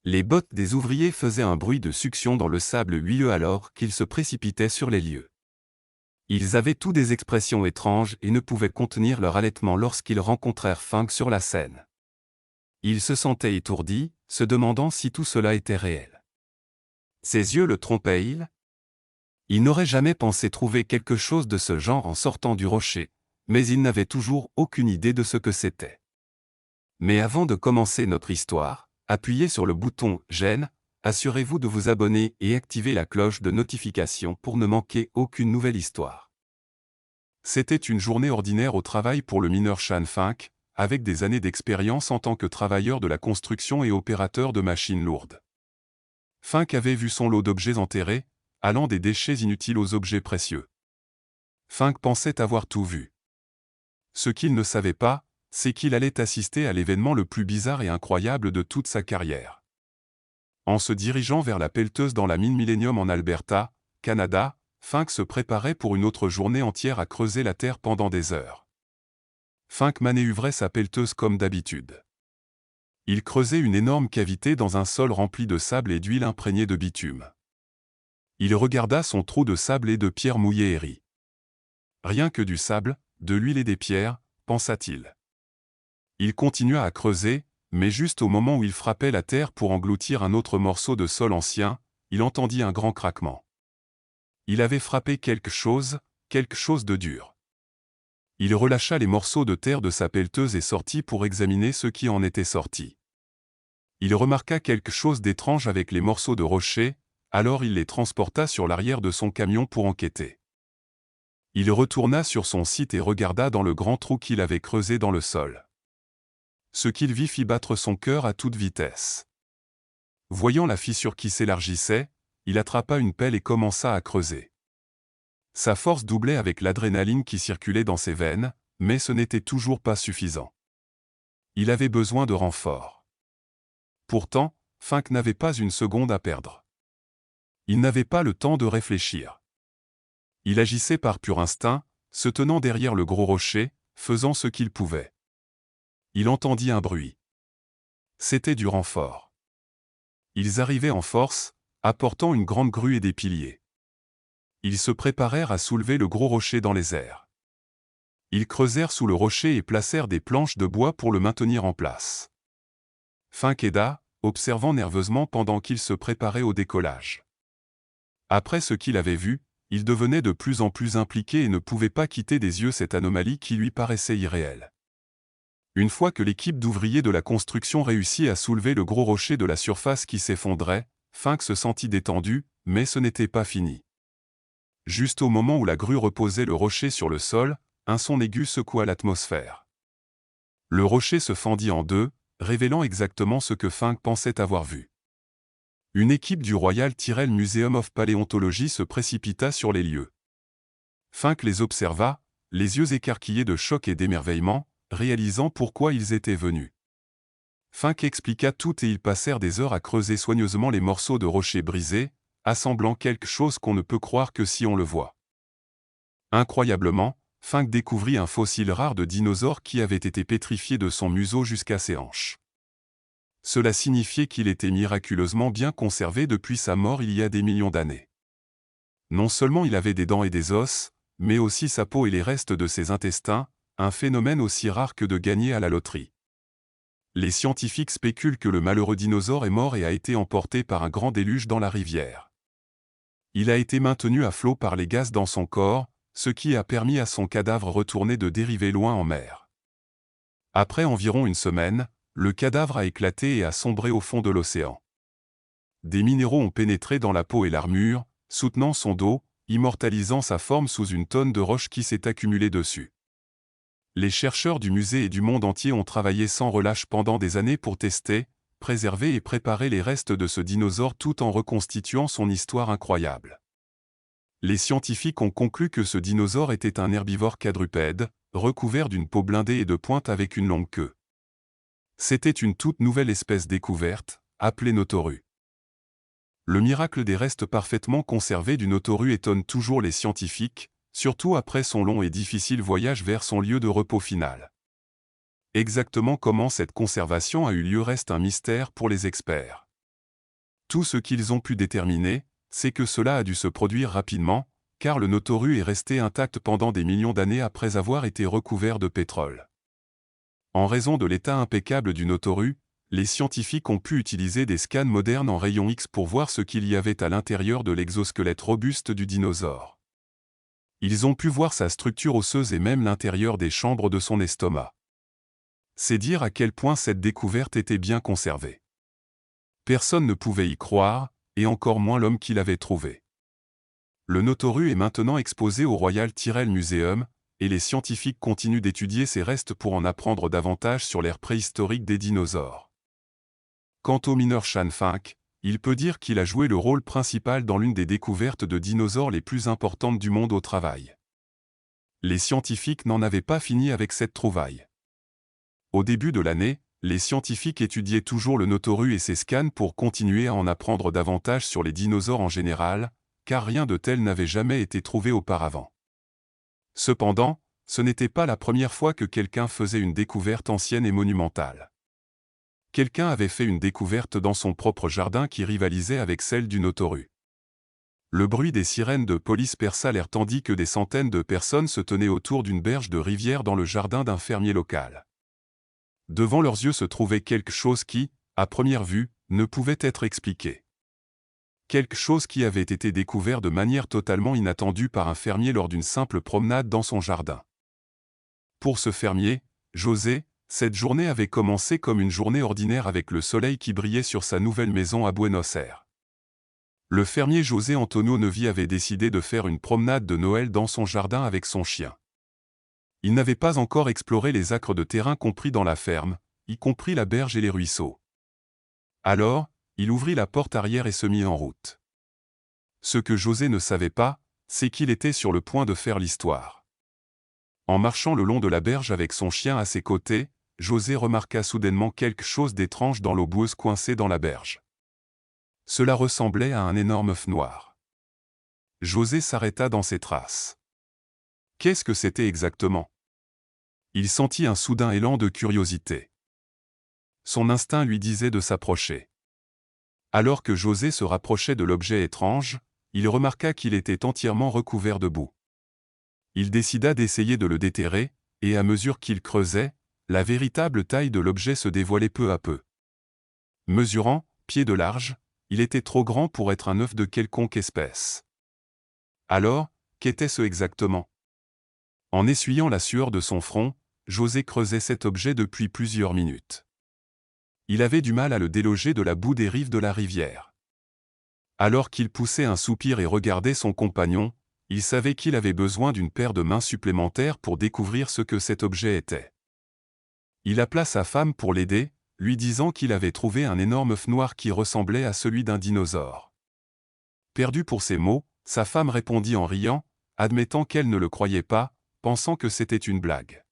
Les bottes des ouvriers faisaient un bruit de succion dans le sable huileux alors qu'ils se précipitaient sur les lieux. Ils avaient tous des expressions étranges et ne pouvaient contenir leur halètement lorsqu'ils rencontrèrent Funk sur la scène. Ils se sentaient étourdis, se demandant si tout cela était réel. Ses yeux le trompaient-ils? Il n'aurait jamais pensé trouver quelque chose de ce genre en sortant du rocher, mais il n'avait toujours aucune idée de ce que c'était. Mais avant de commencer notre histoire, appuyez sur le bouton « J'aime », assurez-vous de vous abonner et activez la cloche de notification pour ne manquer aucune nouvelle histoire. C'était une journée ordinaire au travail pour le mineur Chan Funk, avec des années d'expérience en tant que travailleur de la construction et opérateur de machines lourdes. Funk avait vu son lot d'objets enterrés, allant des déchets inutiles aux objets précieux. Funk pensait avoir tout vu. Ce qu'il ne savait pas, c'est qu'il allait assister à l'événement le plus bizarre et incroyable de toute sa carrière. En se dirigeant vers la pelleteuse dans la mine Millennium en Alberta, Canada, Funk se préparait pour une autre journée entière à creuser la terre pendant des heures. Funk manœuvrait sa pelleteuse comme d'habitude. Il creusait une énorme cavité dans un sol rempli de sable et d'huile imprégnée de bitume. Il regarda son trou de sable et de pierres mouillées et rit. Rien que du sable, de l'huile et des pierres, pensa-t-il. Il continua à creuser, mais juste au moment où il frappait la terre pour engloutir un autre morceau de sol ancien, il entendit un grand craquement. Il avait frappé quelque chose de dur. Il relâcha les morceaux de terre de sa pelleteuse et sortit pour examiner ce qui en était sorti. Il remarqua quelque chose d'étrange avec les morceaux de rocher, alors il les transporta sur l'arrière de son camion pour enquêter. Il retourna sur son site et regarda dans le grand trou qu'il avait creusé dans le sol. Ce qu'il vit fit battre son cœur à toute vitesse. Voyant la fissure qui s'élargissait, il attrapa une pelle et commença à creuser. Sa force doublait avec l'adrénaline qui circulait dans ses veines, mais ce n'était toujours pas suffisant. Il avait besoin de renfort. Pourtant, Funk n'avait pas une seconde à perdre. Il n'avait pas le temps de réfléchir. Il agissait par pur instinct, se tenant derrière le gros rocher, faisant ce qu'il pouvait. Il entendit un bruit. C'était du renfort. Ils arrivaient en force, apportant une grande grue et des piliers. Ils se préparèrent à soulever le gros rocher dans les airs. Ils creusèrent sous le rocher et placèrent des planches de bois pour le maintenir en place. Funk aida, observant nerveusement pendant qu'il se préparait au décollage. Après ce qu'il avait vu, il devenait de plus en plus impliqué et ne pouvait pas quitter des yeux cette anomalie qui lui paraissait irréelle. Une fois que l'équipe d'ouvriers de la construction réussit à soulever le gros rocher de la surface qui s'effondrait, Funk se sentit détendu, mais ce n'était pas fini. Juste au moment où la grue reposait le rocher sur le sol, un son aigu secoua l'atmosphère. Le rocher se fendit en deux, révélant exactement ce que Funk pensait avoir vu. Une équipe du Royal Tyrrell Museum of Paleontology se précipita sur les lieux. Funk les observa, les yeux écarquillés de choc et d'émerveillement, réalisant pourquoi ils étaient venus. Funk expliqua tout et ils passèrent des heures à creuser soigneusement les morceaux de rocher brisés, assemblant quelque chose qu'on ne peut croire que si on le voit. Incroyablement, Funk découvrit un fossile rare de dinosaure qui avait été pétrifié de son museau jusqu'à ses hanches. Cela signifiait qu'il était miraculeusement bien conservé depuis sa mort il y a des millions d'années. Non seulement il avait des dents et des os, mais aussi sa peau et les restes de ses intestins, un phénomène aussi rare que de gagner à la loterie. Les scientifiques spéculent que le malheureux dinosaure est mort et a été emporté par un grand déluge dans la rivière. Il a été maintenu à flot par les gaz dans son corps, ce qui a permis à son cadavre retourné de dériver loin en mer. Après environ une semaine, le cadavre a éclaté et a sombré au fond de l'océan. Des minéraux ont pénétré dans la peau et l'armure, soutenant son dos, immortalisant sa forme sous une tonne de roche qui s'est accumulée dessus. Les chercheurs du musée et du monde entier ont travaillé sans relâche pendant des années pour tester, préserver et préparer les restes de ce dinosaure tout en reconstituant son histoire incroyable. Les scientifiques ont conclu que ce dinosaure était un herbivore quadrupède, recouvert d'une peau blindée et de pointes avec une longue queue. C'était une toute nouvelle espèce découverte, appelée Notoru. Le miracle des restes parfaitement conservés du Notoru étonne toujours les scientifiques, surtout après son long et difficile voyage vers son lieu de repos final. Exactement comment cette conservation a eu lieu reste un mystère pour les experts. Tout ce qu'ils ont pu déterminer, c'est que cela a dû se produire rapidement, car le Notoru est resté intact pendant des millions d'années après avoir été recouvert de pétrole. En raison de l'état impeccable du Notoru, les scientifiques ont pu utiliser des scans modernes en rayons X pour voir ce qu'il y avait à l'intérieur de l'exosquelette robuste du dinosaure. Ils ont pu voir sa structure osseuse et même l'intérieur des chambres de son estomac. C'est dire à quel point cette découverte était bien conservée. Personne ne pouvait y croire, et encore moins l'homme qui l'avait trouvé. Le Notoru est maintenant exposé au Royal Tyrrell Museum, et les scientifiques continuent d'étudier ses restes pour en apprendre davantage sur l'ère préhistorique des dinosaures. Quant au mineur Shan Fink, il peut dire qu'il a joué le rôle principal dans l'une des découvertes de dinosaures les plus importantes du monde au travail. Les scientifiques n'en avaient pas fini avec cette trouvaille. Au début de l'année, les scientifiques étudiaient toujours le Notoru et ses scans pour continuer à en apprendre davantage sur les dinosaures en général, car rien de tel n'avait jamais été trouvé auparavant. Cependant, ce n'était pas la première fois que quelqu'un faisait une découverte ancienne et monumentale. Quelqu'un avait fait une découverte dans son propre jardin qui rivalisait avec celle du Notoru. Le bruit des sirènes de police perça l'air tandis que des centaines de personnes se tenaient autour d'une berge de rivière dans le jardin d'un fermier local. Devant leurs yeux se trouvait quelque chose qui, à première vue, ne pouvait être expliqué. Quelque chose qui avait été découvert de manière totalement inattendue par un fermier lors d'une simple promenade dans son jardin. Pour ce fermier, José, cette journée avait commencé comme une journée ordinaire avec le soleil qui brillait sur sa nouvelle maison à Buenos Aires. Le fermier José Antonio Nevi avait décidé de faire une promenade de Noël dans son jardin avec son chien. Il n'avait pas encore exploré les acres de terrain compris dans la ferme, y compris la berge et les ruisseaux. Alors, il ouvrit la porte arrière et se mit en route. Ce que José ne savait pas, c'est qu'il était sur le point de faire l'histoire. En marchant le long de la berge avec son chien à ses côtés, José remarqua soudainement quelque chose d'étrange dans l'eau boueuse coincée dans la berge. Cela ressemblait à un énorme œuf noir. José s'arrêta dans ses traces. Qu'est-ce que c'était exactement? Il sentit un soudain élan de curiosité. Son instinct lui disait de s'approcher. Alors que José se rapprochait de l'objet étrange, il remarqua qu'il était entièrement recouvert de boue. Il décida d'essayer de le déterrer, et à mesure qu'il creusait, la véritable taille de l'objet se dévoilait peu à peu. Mesurant, pieds de large, il était trop grand pour être un œuf de quelconque espèce. Alors, qu'était-ce exactement? En essuyant la sueur de son front, José creusait cet objet depuis plusieurs minutes. Il avait du mal à le déloger de la boue des rives de la rivière. Alors qu'il poussait un soupir et regardait son compagnon, il savait qu'il avait besoin d'une paire de mains supplémentaires pour découvrir ce que cet objet était. Il appela sa femme pour l'aider, lui disant qu'il avait trouvé un énorme œuf noir qui ressemblait à celui d'un dinosaure. Perdu pour ces mots, sa femme répondit en riant, admettant qu'elle ne le croyait pas, pensant que c'était une blague.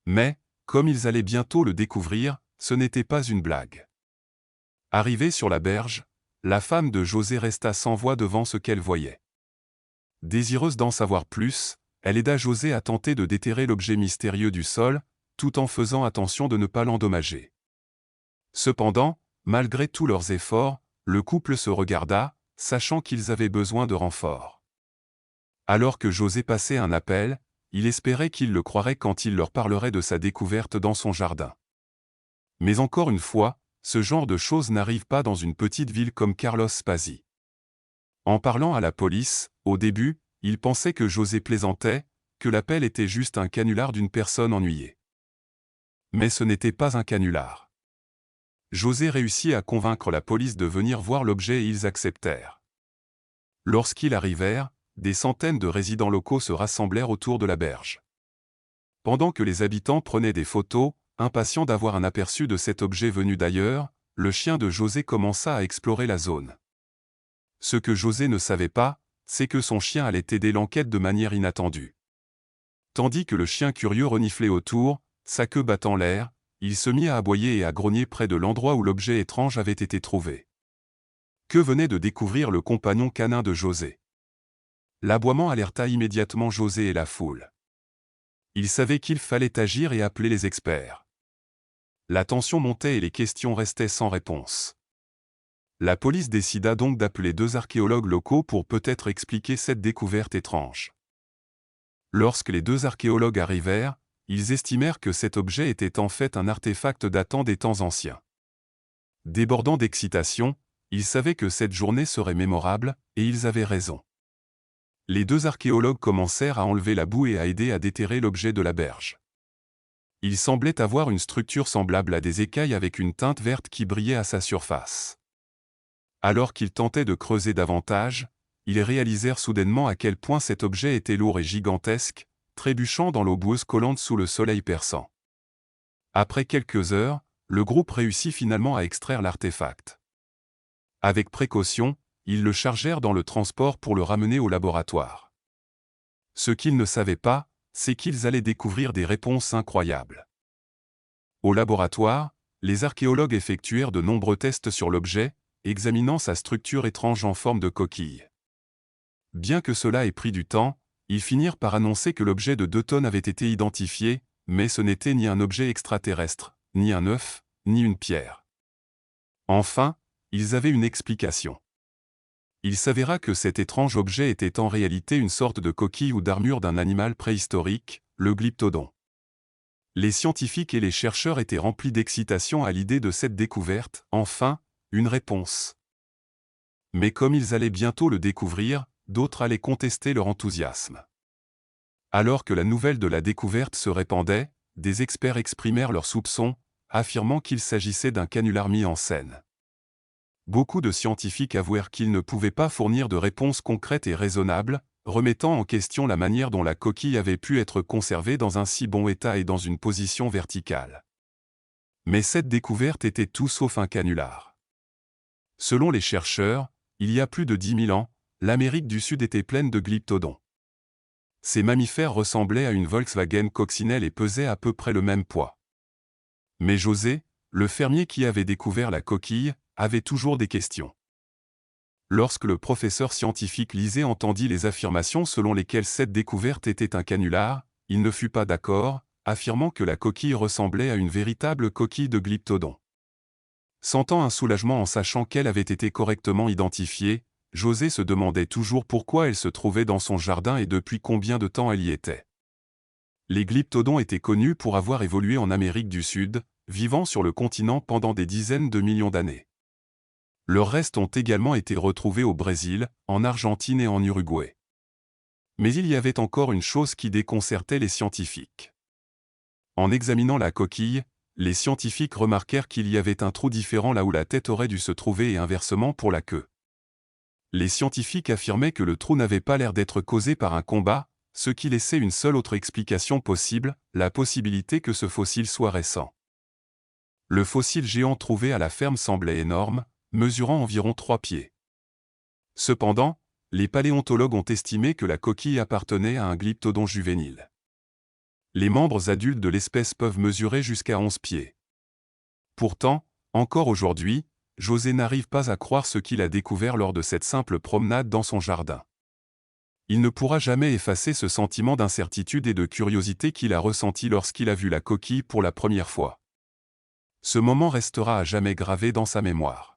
Mais, comme ils allaient bientôt le découvrir, ce n'était pas une blague. Arrivée sur la berge, la femme de José resta sans voix devant ce qu'elle voyait. Désireuse d'en savoir plus, elle aida José à tenter de déterrer l'objet mystérieux du sol, tout en faisant attention de ne pas l'endommager. Cependant, malgré tous leurs efforts, le couple se regarda, sachant qu'ils avaient besoin de renforts. Alors que José passait un appel, il espérait qu'ils le croiraient quand il leur parlerait de sa découverte dans son jardin. Mais encore une fois, ce genre de choses n'arrive pas dans une petite ville comme Carlos Pazzi. En parlant à la police, au début, il pensait que José plaisantait, que l'appel était juste un canular d'une personne ennuyée. Mais ce n'était pas un canular. José réussit à convaincre la police de venir voir l'objet et ils acceptèrent. Lorsqu'ils arrivèrent, des centaines de résidents locaux se rassemblèrent autour de la berge. Pendant que les habitants prenaient des photos, impatients d'avoir un aperçu de cet objet venu d'ailleurs, le chien de José commença à explorer la zone. Ce que José ne savait pas, c'est que son chien allait aider l'enquête de manière inattendue. Tandis que le chien curieux reniflait autour, sa queue battant l'air, il se mit à aboyer et à grogner près de l'endroit où l'objet étrange avait été trouvé. Que venait de découvrir le compagnon canin de José? L'aboiement alerta immédiatement José et la foule. Il savait qu'il fallait agir et appeler les experts. La tension montait et les questions restaient sans réponse. La police décida donc d'appeler 2 archéologues locaux pour peut-être expliquer cette découverte étrange. Lorsque les 2 archéologues arrivèrent, ils estimèrent que cet objet était en fait un artefact datant des temps anciens. Débordant d'excitation, ils savaient que cette journée serait mémorable, et ils avaient raison. Les 2 archéologues commencèrent à enlever la boue et à aider à déterrer l'objet de la berge. Il semblait avoir une structure semblable à des écailles avec une teinte verte qui brillait à sa surface. Alors qu'ils tentaient de creuser davantage, ils réalisèrent soudainement à quel point cet objet était lourd et gigantesque, trébuchant dans l'eau boueuse collante sous le soleil perçant. Après quelques heures, le groupe réussit finalement à extraire l'artefact. Avec précaution, ils le chargèrent dans le transport pour le ramener au laboratoire. Ce qu'ils ne savaient pas, c'est qu'ils allaient découvrir des réponses incroyables. Au laboratoire, les archéologues effectuèrent de nombreux tests sur l'objet, examinant sa structure étrange en forme de coquille. Bien que cela ait pris du temps, ils finirent par annoncer que l'objet de 2 tonnes avait été identifié, mais ce n'était ni un objet extraterrestre, ni un œuf, ni une pierre. Enfin, ils avaient une explication. Il s'avéra que cet étrange objet était en réalité une sorte de coquille ou d'armure d'un animal préhistorique, le glyptodon. Les scientifiques et les chercheurs étaient remplis d'excitation à l'idée de cette découverte, enfin, une réponse. Mais comme ils allaient bientôt le découvrir, d'autres allaient contester leur enthousiasme. Alors que la nouvelle de la découverte se répandait, des experts exprimèrent leurs soupçons, affirmant qu'il s'agissait d'un canular mis en scène. Beaucoup de scientifiques avouèrent qu'ils ne pouvaient pas fournir de réponses concrètes et raisonnables, remettant en question la manière dont la coquille avait pu être conservée dans un si bon état et dans une position verticale. Mais cette découverte était tout sauf un canular. Selon les chercheurs, il y a plus de 10 000 ans, l'Amérique du Sud était pleine de glyptodons. Ces mammifères ressemblaient à une Volkswagen coccinelle et pesaient à peu près le même poids. Mais José, le fermier qui avait découvert la coquille, avait toujours des questions. Lorsque le professeur scientifique lisait entendit les affirmations selon lesquelles cette découverte était un canular, il ne fut pas d'accord, affirmant que la coquille ressemblait à une véritable coquille de glyptodon. Sentant un soulagement en sachant qu'elle avait été correctement identifiée, José se demandait toujours pourquoi elle se trouvait dans son jardin et depuis combien de temps elle y était. Les glyptodons étaient connus pour avoir évolué en Amérique du Sud, vivant sur le continent pendant des dizaines de millions d'années. Leurs restes ont également été retrouvés au Brésil, en Argentine et en Uruguay. Mais il y avait encore une chose qui déconcertait les scientifiques. En examinant la coquille, les scientifiques remarquèrent qu'il y avait un trou différent là où la tête aurait dû se trouver et inversement pour la queue. Les scientifiques affirmaient que le trou n'avait pas l'air d'être causé par un combat, ce qui laissait une seule autre explication possible, la possibilité que ce fossile soit récent. Le fossile géant trouvé à la ferme semblait énorme, mesurant environ 3 pieds. Cependant, les paléontologues ont estimé que la coquille appartenait à un glyptodon juvénile. Les membres adultes de l'espèce peuvent mesurer jusqu'à 11 pieds. Pourtant, encore aujourd'hui, José n'arrive pas à croire ce qu'il a découvert lors de cette simple promenade dans son jardin. Il ne pourra jamais effacer ce sentiment d'incertitude et de curiosité qu'il a ressenti lorsqu'il a vu la coquille pour la première fois. Ce moment restera à jamais gravé dans sa mémoire.